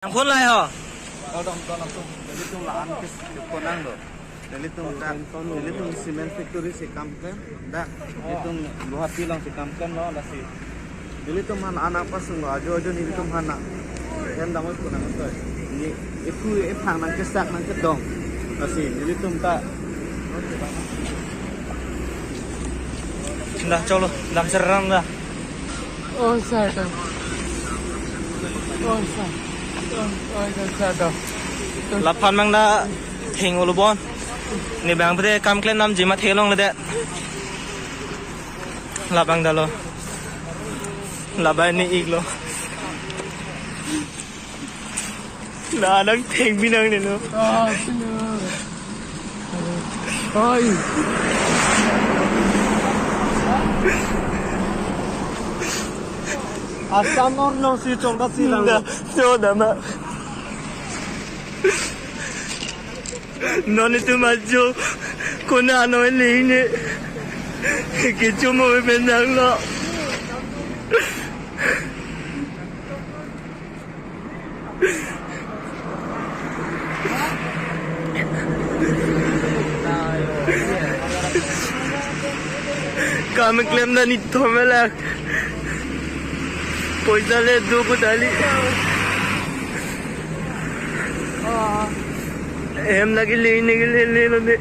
Yang pun lah yo. Tolong tuh, jadi tuh lahan konang loh. Jadi tuh cement factory si kampen, dah itu luar tilang si kampen loh, dah si. Jadi tuh mana anak pas nggak ajo nih itu mana. Yang dapat konang tuh. Ini itu pang nang kesak nang kedong, dah si. Jadi tuh tak. Dah colo, dah serang dah. Oh, sado. Oh, sado. Oh, sado. Lapan mang dah thing ulubon. Ni bang pede kam klen nam jima thelong le de. Lapang dah lo. Labai ni iglo. Nah, nang thing binang ni no. Ah, sino. Ay. Asam orang si congda si lang. Dah, so dah mak. Non itu maju, kona ano ini, kita mau benang lo. Kami klaim dah ni thomelak, poisa le dua kali. Em lagi le ini le le le.